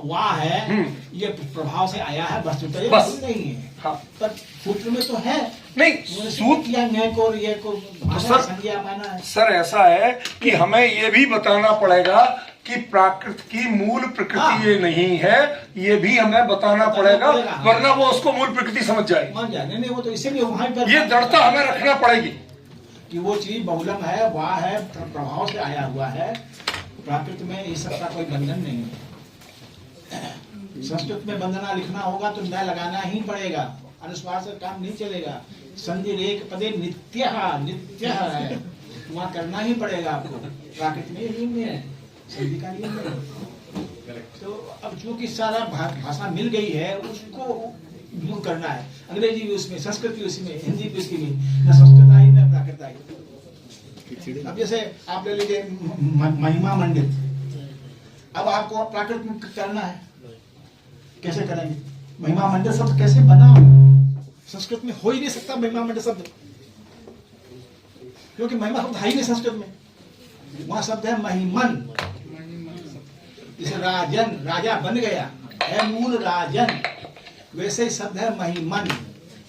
वाह है, ये प्रभाव से आया है, वस्तुतः ये बस नहीं है। हाँ, पर सूत्र में तो है नहीं सूत्र या न्याय को ये को सर, संज्ञा माना है। सर ऐसा है कि हमें ये भी बताना पड़ेगा कि प्राकृत की मूल प्रकृति ये नहीं है, ये भी हमें बताना पड़ेगा, वरना वो उसको मूल प्रकृति समझ जाएगी। नहीं, वो तो इसीलिए वहां पर ये दृढ़ता हमें रखना पड़ेगी कि वो चीज बहुलम है, वाह है, प्रभाव से आया हुआ है। प्राकृत में इस सबका कोई बंधन नहीं है। संस्कृत में बंधना लिखना होगा तो न्याय लगाना ही पड़ेगा, अनुस्वार से काम नहीं चलेगा। संधि एक पदे नित्य है, वहां करना ही पड़ेगा आपको। प्राकृत में नियम है, संधि का नियम है। तो अब जो कि सारा भाषा मिल गई है उसको दूर करना है। अंग्रेजी भी उसमें, संस्कृत भी उसमें, हिंदी भी उसकी भी, न संस्कृत आई न प्राकृत आई। अब जैसे आप ले लीजिए महिमा मंडित, अब आपको प्राकृत में करना है, कैसे करेंगे? महिमा मंडित शब्द कैसे बना? संस्कृत में हो ही नहीं सकता महिमा मंडित शब्द। क्योंकि महिमा शब्द है ही नहीं संस्कृत में, वहां शब्द है महिमन। जैसे राजन, राजा बन गया है मूल राजन, वैसे ही शब्द है महिमन।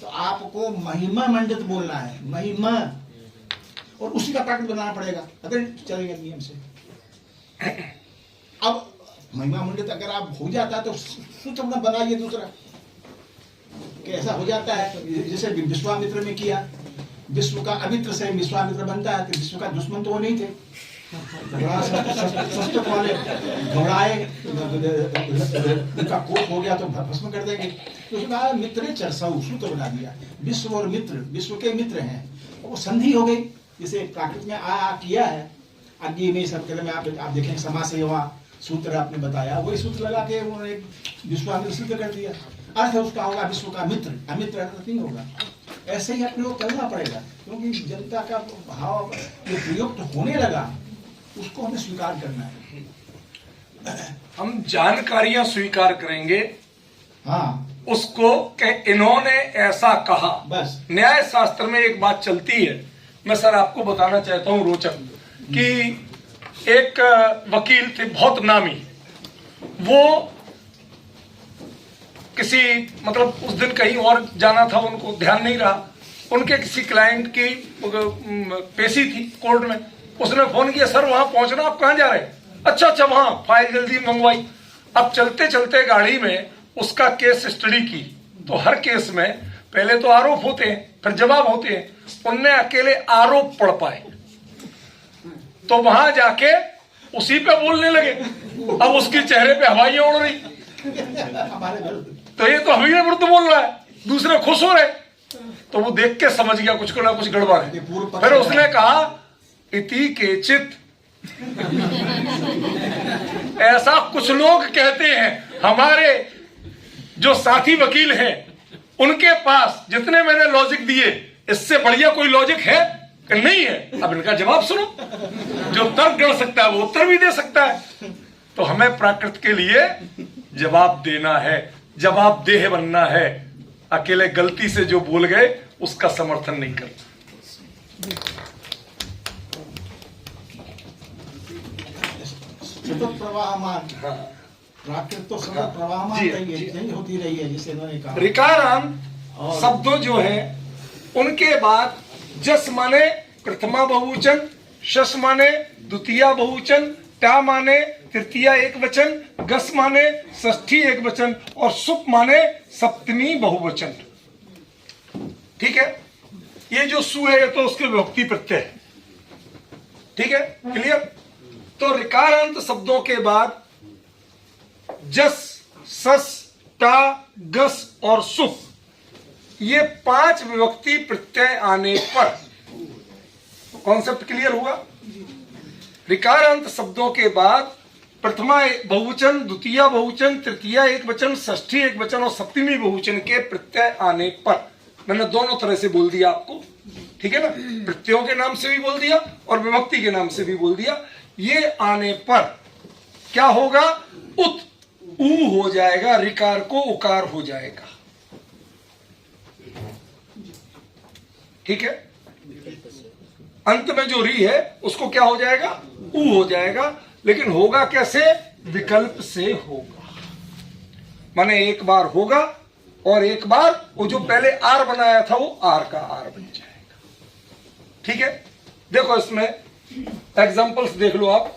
तो आपको महिमा मंडित बोलना है, महिमा, और उसी का प्राकृत बनाना पड़ेगा, अगर चलेगा नियम से। अब महिमा मंडित अगर आप हो जाता है तो सूत्र बनाइए दूसरा, कैसा हो जाता है। जैसे विश्वामित्र में किया, विश्व का अमित्र से विश्वामित्र बनता है, तो विश्व का दुश्मन तो वो नहीं थे, शस्त्र वाले घबराए, उनका कोप हो गया तो भस्म कर देंगे, तो उसने कहा मित्र चरसाऊ, सूत्र बना दिया। विश्व और मित्र, विश्व के मित्र हैं, वो संधि हो गई। जैसे प्राकृत में आ किया है, आगे में सब में आप देखें समास सेवा सूत्र आपने बताया, वही सूत्र लगा के उन्होंने विश्वामित्र सिद्ध कर दिया। अर्थ उसका होगा विश्व का मित्र, अमित्र अर्थ नहीं होगा। ऐसे ही अपने को करना पड़ेगा, क्योंकि जनता का भाव जो प्रयुक्त होने लगा उसको हमें स्वीकार करना है। हम जानकारियां स्वीकार करेंगे, हाँ उसको कि इन्होंने ऐसा कहा। बस न्याय शास्त्र में एक बात चलती है, मैं सर आपको बताना चाहता हूं रोचक, कि एक वकील थे बहुत नामी, वो किसी मतलब उस दिन कहीं और जाना था, उनको ध्यान नहीं रहा, उनके किसी क्लाइंट की पेशी थी कोर्ट में। उसने फोन किया, सर वहां पहुंचना, आप कहां जा रहे हैं? अच्छा वहां, फाइल जल्दी मंगवाई। अब चलते चलते गाड़ी में उसका केस स्टडी की, तो हर केस में पहले तो आरोप होते हैं, फिर जवाब होते हैं, उनने अकेले आरोप पढ़ पाए, तो वहां जाके उसी पे बोलने लगे। अब उसके चेहरे पे हवाइयां उड़ रही, तो ये तो हम ही विरुद्ध बोल रहा है, दूसरे खुश हो रहे, तो वो देख के समझ गया कुछ ना कुछ गड़बड़ है। फिर उसने कहा इति केचित, ऐसा कुछ लोग कहते हैं, हमारे जो साथी वकील हैं उनके पास जितने मैंने लॉजिक दिए, इससे बढ़िया कोई लॉजिक है कि नहीं है? अब इनका जवाब सुनो, जो तर्क गढ़ सकता है वो उत्तर भी दे सकता है। तो हमें प्राकृत के लिए जवाब देना है, जवाबदेह बनना है। अकेले गलती से जो बोल गए उसका समर्थन नहीं करना। सतत प्रवाहमान, प्राकृत तो सतत प्रवाहमान रही है, चेंज होती रही है, जिसे इन्होंने कहा। ऋकारांत शब्दों जो है उनके बाद जस माने प्रथमा बहुवचन, शस माने द्वितीया बहुवचन, टा माने तृतीया एक वचन, गस माने षष्ठी एक वचन, और सुप माने सप्तमी बहुवचन। ठीक है, ये जो सु है तो उसके विभक्ति प्रत्यय है। ठीक है, क्लियर? तो ऋकारांत शब्दों के बाद जस, सस, टा, गस और सुप, ये 5 विभक्ति प्रत्यय आने पर कॉन्सेप्ट क्लियर हुआ। ऋकारांत शब्दों के बाद प्रथमा बहुवचन, द्वितीया बहुवचन, तृतीया एक वचन, षष्ठी एक वचन और सप्तमी बहुवचन के प्रत्यय आने पर, मैंने दोनों तरह से बोल दिया आपको, ठीक है ना, प्रत्ययों के नाम से भी बोल दिया और विभक्ति के नाम से भी बोल दिया। ये आने पर क्या होगा? उत ऊ हो जाएगा, ऋकार को उकार हो जाएगा। ठीक है, अंत में जो री है उसको क्या हो जाएगा? ऊ हो जाएगा। लेकिन होगा कैसे? विकल्प से होगा, माने एक बार होगा और एक बार वो जो पहले आर बनाया था वो आर का आर बन जाएगा। ठीक है, देखो इसमें एग्जांपल्स देख लो आप।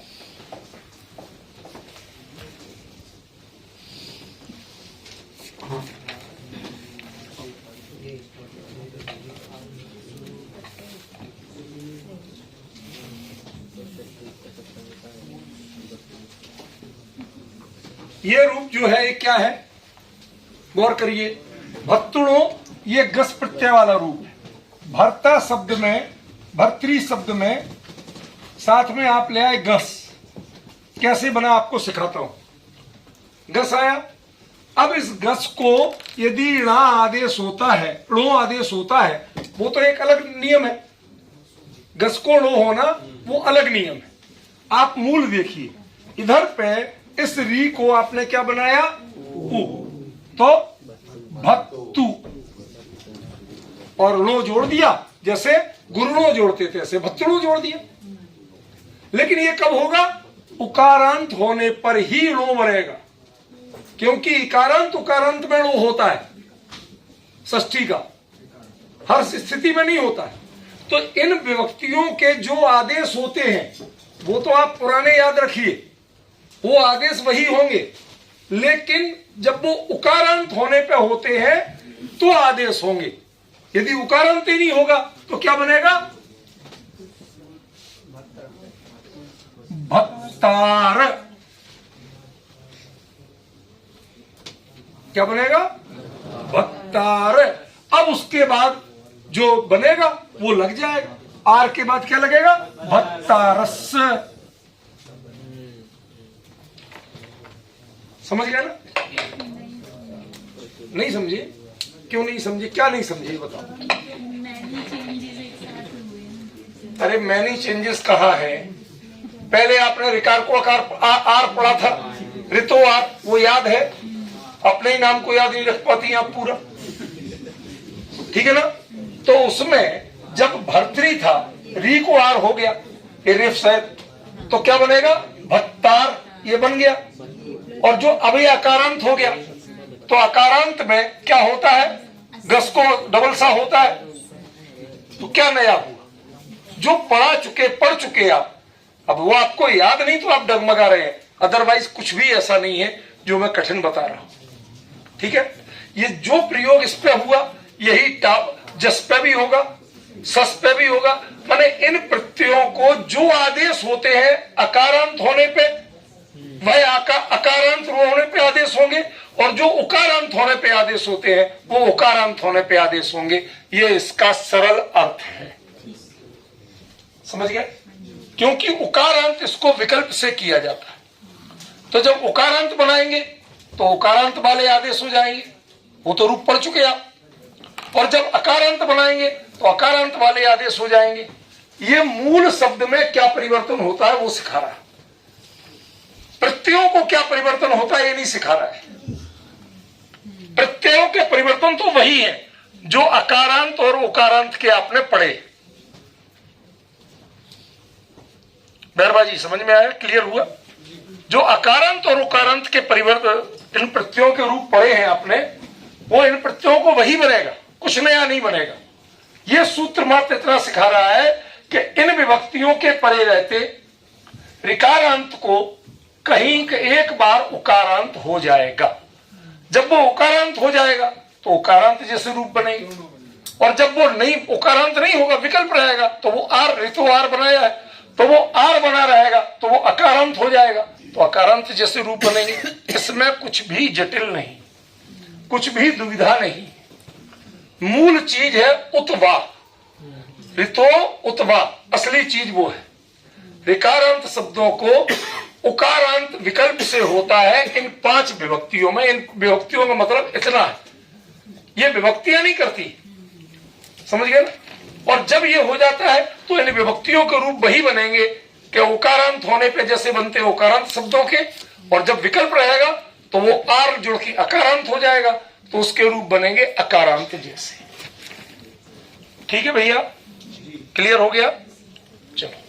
ये रूप जो है ये क्या है? गौर करिए, भत्तुणो, ये गस प्रत्यय वाला रूप है। भर्ता शब्द में, भर्तृ शब्द में साथ में आप ले आए गस। कैसे बना आपको सिखाता हूं। गस आया, अब इस गस को यदि णा आदेश होता है, णो आदेश होता है, वो तो एक अलग नियम है। गस को णो होना वो अलग नियम है। आप मूल देखिए, इधर पे इस री को आपने क्या बनाया? उ, तो भत्तु, और लो जोड़ दिया, जैसे गुरुड़ो जोड़ते थे, ऐसे भत्तड़ो जोड़ दिया। लेकिन ये कब होगा? उकारांत होने पर ही लो बनेगा, क्योंकि इकारांत उकारांत में लो होता है षष्ठी का, हर स्थिति में नहीं होता है। तो इन विभक्तियों के जो आदेश होते हैं वो तो आप पुराने याद रखिए, वो आदेश वही होंगे, लेकिन जब वो उकारांत होने पे होते हैं तो आदेश होंगे। यदि उकारांत ही नहीं होगा तो क्या बनेगा? भत्तार। क्या बनेगा? भत्तार। अब उसके बाद जो बनेगा वो लग जाएगा। आर के बाद क्या लगेगा? भत्तारस। समझ गया ना? नहीं समझे? क्यों नहीं समझे? क्या नहीं समझे बताओ। अरे मैनी चेंजेस कहा है? पहले आपने रिकार को आकार आर पढ़ा था, ऋतो आर, वो याद है? अपने ही नाम को याद नहीं रख पाती आप पूरा, ठीक है ना? तो उसमें जब भर्तरी था, री को आर हो गया, ये रेफ शायद, तो क्या बनेगा? भत्तार, ये बन गया। और जो अभी अकारांत हो गया, तो अकारांत में क्या होता है? गस को डबल सा होता है। तो क्या नया हुआ? जो पढ़ चुके आप, अब वो आपको याद नहीं तो आप डगमगा रहे हैं, अदरवाइज कुछ भी ऐसा नहीं है जो मैं कठिन बता रहा हूं, ठीक है? ये जो प्रयोग इस पे हुआ यही टाप जस पे भी होगा, सस पे भी होगा। माने इन प्रत्ययों को जो आदेश होते हैं अकारांत होने पे वह अकारांत होने पे आदेश होंगे, और जो उकारांत होने पे आदेश होते हैं वो उकारांत होने पे आदेश होंगे। ये इसका सरल अर्थ है, समझ गए? क्योंकि उकारांत इसको विकल्प से किया जाता है, तो जब उकारांत बनाएंगे तो उकारांत वाले आदेश हो जाएंगे, वो तो रूप पढ़ चुके आप। और जब अकारांत बनाएंगे तो अकारांत वाले आदेश हो जाएंगे। ये मूल शब्द में क्या परिवर्तन होता है वो सिखा रहा है, प्रत्ययों को क्या परिवर्तन होता है ये नहीं सिखा रहा है। प्रत्ययों के परिवर्तन तो वही है जो अकारांत और उकारांत के आपने पढ़े। मेहरबाजी समझ में आया? क्लियर हुआ? जो अकारांत और उकारांत के परिवर्तन इन प्रत्ययों के रूप पढ़े हैं आपने, वो इन प्रत्ययों को वही बनेगा, कुछ नया नहीं बनेगा। यह सूत्र मात्र इतना सिखा रहा है कि इन विभक्तियों के परे रहते ऋकारांत को कहीं एक बार उकारांत हो जाएगा। जब वो उकारांत हो जाएगा तो उकारांत जैसे रूप बनेंगे, और जब वो नहीं उकारांत नहीं होगा, विकल्प रहेगा, तो वो आर, ऋतु आर बनाया है तो वो आर बना रहेगा, तो वो अकारांत हो जाएगा, तो अकारांत जैसे रूप बनेंगे। इसमें कुछ भी जटिल नहीं, कुछ भी दुविधा नहीं। मूल चीज है उत्वा, ऋतो उत्वा, असली चीज वो है। ऋकारांत शब्दों को उकारांत विकल्प से होता है इन 5 विभक्तियों में। इन विभक्तियों का मतलब इतना है, ये विभक्तियां नहीं करती, समझ गए ना? और जब ये हो जाता है तो इन विभक्तियों के रूप वही बनेंगे कि उकारांत होने पे जैसे बनते हैं उकारांत शब्दों के, और जब विकल्प रहेगा तो वो आर जुड़ के अकारांत हो जाएगा, तो उसके रूप बनेंगे अकारांत जैसे। ठीक है भैया? क्लियर हो गया? चलो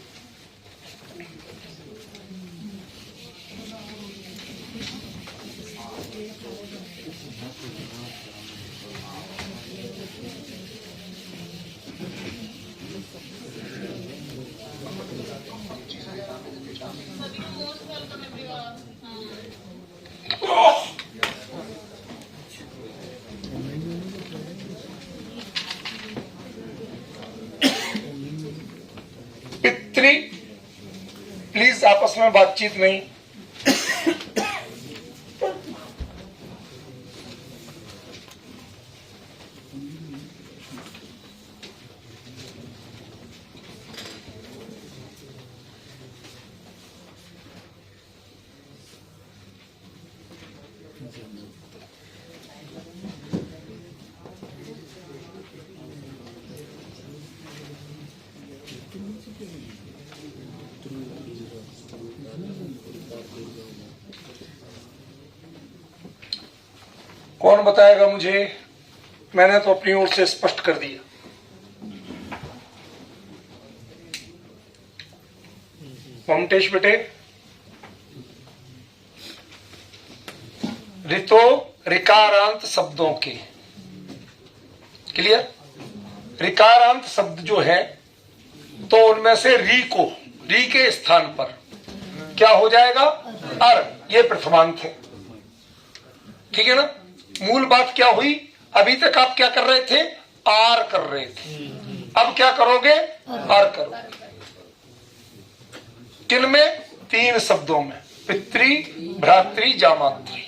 पितृ, प्लीज आपस में बातचीत नहीं। कौन बताएगा मुझे? मैंने तो अपनी ओर से स्पष्ट कर दिया। वेंकटेश बेटे, ऋतो ऋकारांत शब्दों के, क्लियर? ऋकारांत शब्द जो है तो उनमें से री के स्थान पर क्या हो जाएगा? अर। ये प्रथमांत है, ठीक है ना? मूल बात क्या हुई? अभी तक आप क्या कर रहे थे? आर कर रहे थे, अब क्या करोगे? आर करोगे। किन में? 3 शब्दों में, पितृ, भ्रातृ, जामातृ।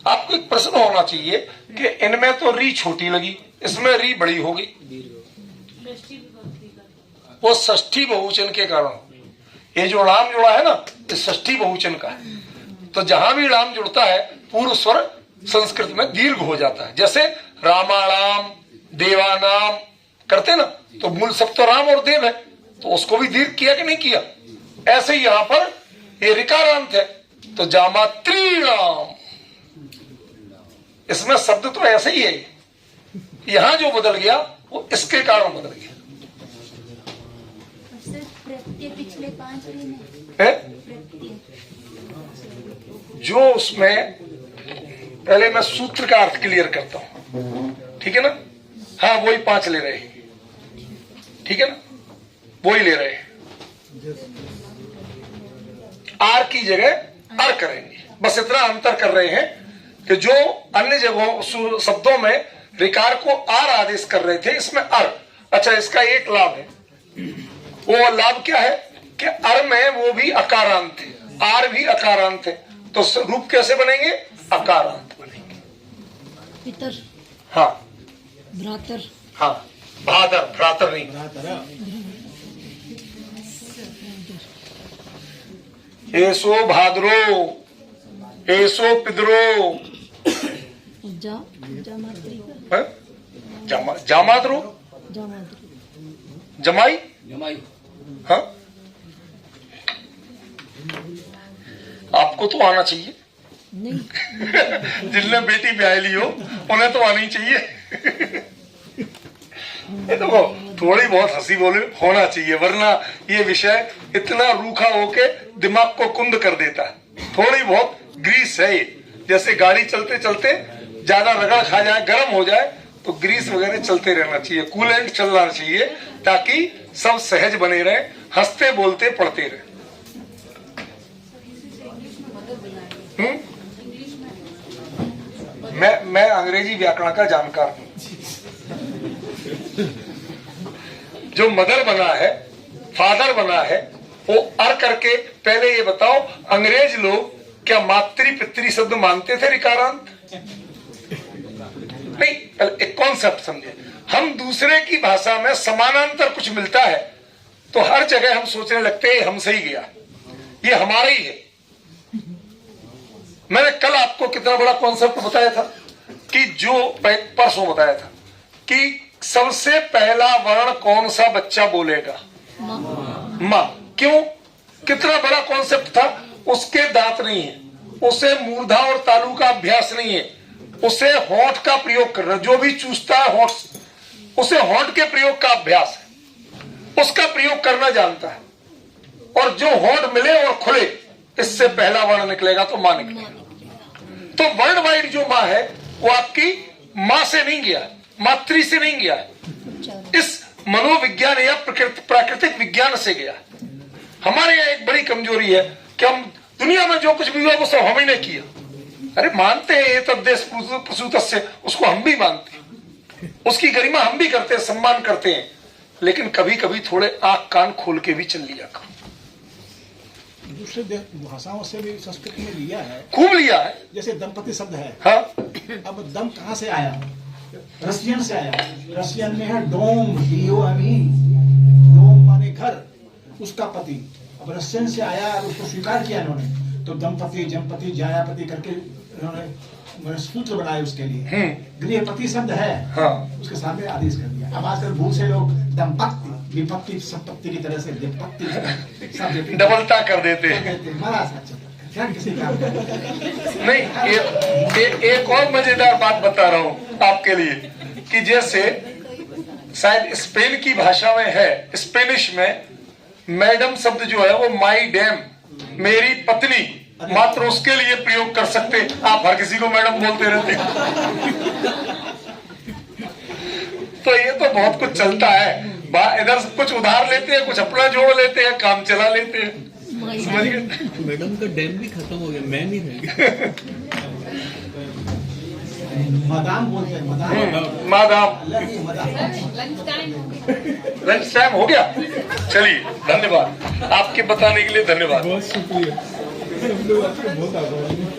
आपको एक प्रश्न होना चाहिए कि इनमें तो री छोटी लगी, इसमें री बड़ी होगी। वो षष्ठी बहुवचन के कारण, ये जो लाम जुड़ा है ना, ये षष्ठी बहुवचन का है। तो जहां भी लाम जुड़ता है पूर्व स्वर संस्कृत में दीर्घ हो जाता है। जैसे रामाणाम, देवानाम करते ना, तो मूल शब्द तो राम और देव है, तो उसको भी दीर्घ किया कि नहीं किया? ऐसे ही यहां पर ये ऋकारांत है, तो जामातृणाम, इसमें शब्द तो ऐसे ही है, यहां जो बदल गया वो इसके कारण बदल गया। पिछले 5 है? जो उसमें पहले मैं सूत्र का अर्थ क्लियर करता हूं, ठीक है ना? हाँ, वही 5 ले रहे हैं, ठीक है ना? वही ले रहे हैं, आर की जगह अर करेंगे। बस इतना अंतर कर रहे हैं कि जो अन्य जगहों शब्दों में ऋकार को आर आदेश कर रहे थे, इसमें अर। अच्छा, इसका एक लाभ है, वो लाभ क्या है कि अर में वो भी अकारांत है, आर भी अकारांत है, तो रूप कैसे बनेंगे? अकारांत बनेंगे। पितर, हाँ, भ्रातर, हाँ, भादर, भ्रातर नहीं। एसो भाद्रो, एसो पिद्रो, जामाद्रो, जमाई, हाँ, आपको तो आना चाहिए। जिनने बेटी ब्याह ली हो उन्हें तो आनी चाहिए। ये देखो, थोड़ी बहुत हंसी बोले होना चाहिए, वरना ये विषय इतना रूखा होके दिमाग को कुंद कर देता है। थोड़ी बहुत ग्रीस है ये, जैसे गाड़ी चलते चलते ज्यादा रगड़ खा जाए, गर्म हो जाए, तो ग्रीस वगैरह चलते रहना चाहिए, कूलेंट चलना चाहिए, ताकि सब सहज बने रहे, हंसते बोलते पढ़ते रहे। मैं अंग्रेजी व्याकरण का जानकार हूं। जो मदर बना है, फादर बना है, वो अर करके, पहले ये बताओ, अंग्रेज लोग क्या मातृ पितृ शब्द मानते थे ऋकारांत? नहीं, एक कॉन्सेप्ट समझे। हम दूसरे की भाषा में समानांतर कुछ मिलता है तो हर जगह हम सोचने लगते हैं हमसे ही गया, ये हमारा ही है। मैंने कल आपको कितना बड़ा कॉन्सेप्ट बताया था कि जो परसों बताया था कि सबसे पहला वर्ण कौन सा बच्चा बोलेगा? मां। क्यों? कितना बड़ा कॉन्सेप्ट था। उसके दांत नहीं है, उसे मूर्धा और तालु का अभ्यास नहीं है, उसे होंठ का प्रयोग करना, जो भी चूसता है होंठ, उसे होंठ के प्रयोग का अभ्यास है, उसका प्रयोग करना जानता है। और जो होंठ मिले और खुले, इससे पहला वर्ण निकलेगा तो मां निकलेगा। तो वर्ल्ड वाइड जो मां है वो आपकी मां से नहीं गया, मातृ से नहीं गया, इस मनोविज्ञान या प्राकृतिक विज्ञान से गया। हमारे यहाँ एक बड़ी कमजोरी है कि हम दुनिया में जो कुछ भी हुआ वो सब हम ही ने किया। अरे मानते हैं ये तद्देश प्रसूतस्य, उसको हम भी मानते हैं, उसकी गरिमा हम भी करते हैं, सम्मान करते हैं, लेकिन कभी कभी थोड़े आंख कान खोल के भी चल लिया करो। दूसरे भाषाओं से भी संस्कृत में लिया है, खूब लिया है। जैसे दंपति शब्द है, हाँ, अब दम कहाँ से आया? रशियन से आया। रशियन में है डोम, डोम माने घर, उसका पति। अब रशियन से आया, उसको स्वीकार किया इन्होंने, तो दंपति, जमपति, जायापति करके इन्होंने सूत्र बनाए उसके लिए। गृहपति शब्द है, हाँ, उसके सामने आदेश कर दिया। अब आजकल भूल से लोग दंपत्ति, विपत्ति, संपत्ति की तरह से विपत्ति सब डबलता कर देते हैं। किसी काम नहीं, एक और मजेदार बात बता रहा हूं आपके लिए कि जैसे शायद स्पेन की भाषा में है, स्पेनिश में मैडम शब्द जो है वो माई डैम, मेरी पत्नी, मात्र उसके लिए प्रयोग कर सकते। आप हर किसी को मैडम बोलते रहते तो ये तो बहुत कुछ चलता है। इधर कुछ उधार लेते हैं, कुछ अपना जोड़ लेते हैं, काम चला लेते हैं। समझ गए? मैडम का डैम भी खत्म हो गया, मैं नहीं रह गया। मदाम बोलते हैं, मदाम। मादाम लंच टाइम हो गया। चलिए, धन्यवाद आपके बताने के लिए, धन्यवाद। बहुत शुक्रिया। हम लोग आपको बहुत आभारी हैं।